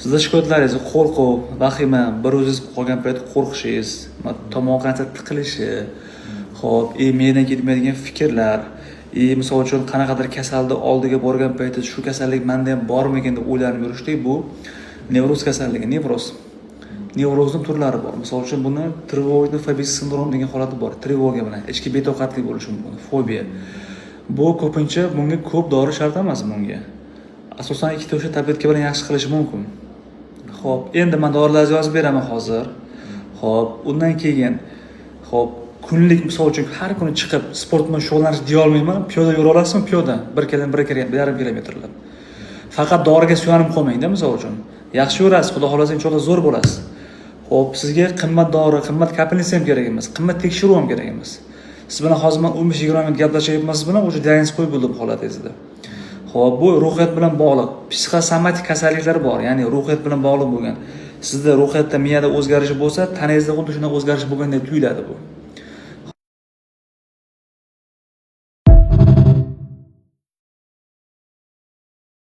Sizda shikoyatlaringiz qo'rquv, vahima, bir o'zingiz qolgan payt qo'rqishingiz, tomoq qancha tiqilishi, xo'p, mendan ketmaydigan fikrlar, misol uchun qanaqadir kasalni oldiga borgan paytda shu kasallik menda ham bormikan deb o'ylanib yurishlik, bu nevroz kasalligi, nevrozning turlari bor. Misol uchun buni tiroidni fobiyasi sindrom degan holati bor. Trevoga bilan ichki betoqatlik bo'lishi mumkin, fobiya. Bu ko'pincha bunga ko'p dori shart emas bunga. Asosan ikkita o'sha tabletka bilan yaxshi qilish mumkin. Xo'p, endi men dorilarni yozib beraman hozir. Xo'p, undan keyin kunlik misol uchun har kuni chiqib sport bilan shug'ullanish deya olmayman. Piyoda yura olasizmi? Piyoda 1 kilometrlab. Faqat doriga suyanib qolmang-da, misol uchun. Yaxshi yurasiz, xudo xolasa inshaalloh zo'r bo'lasiz. Xo'p, sizga qimmat dori, qimmat kapelnitsa ham kerak emas, qimmat tekshiruv ham kerak emas. Siz bilan hozir men 15-20 minut gaplashyapman siz bilan, o'sha diagnoz qo'yib bo'ldi bu holatingizda. Xo'p, bu ruhiyat bilan bog'liq. Psixosomatik kasalliklar bor, ya'ni ruhiyat bilan bog'liq bo'lgan. Sizda ruhiyatda miyada o'zgarish bo'lsa, tanangizda xuddi shunday o'zgarish bo'lgandek tuyuladi bu.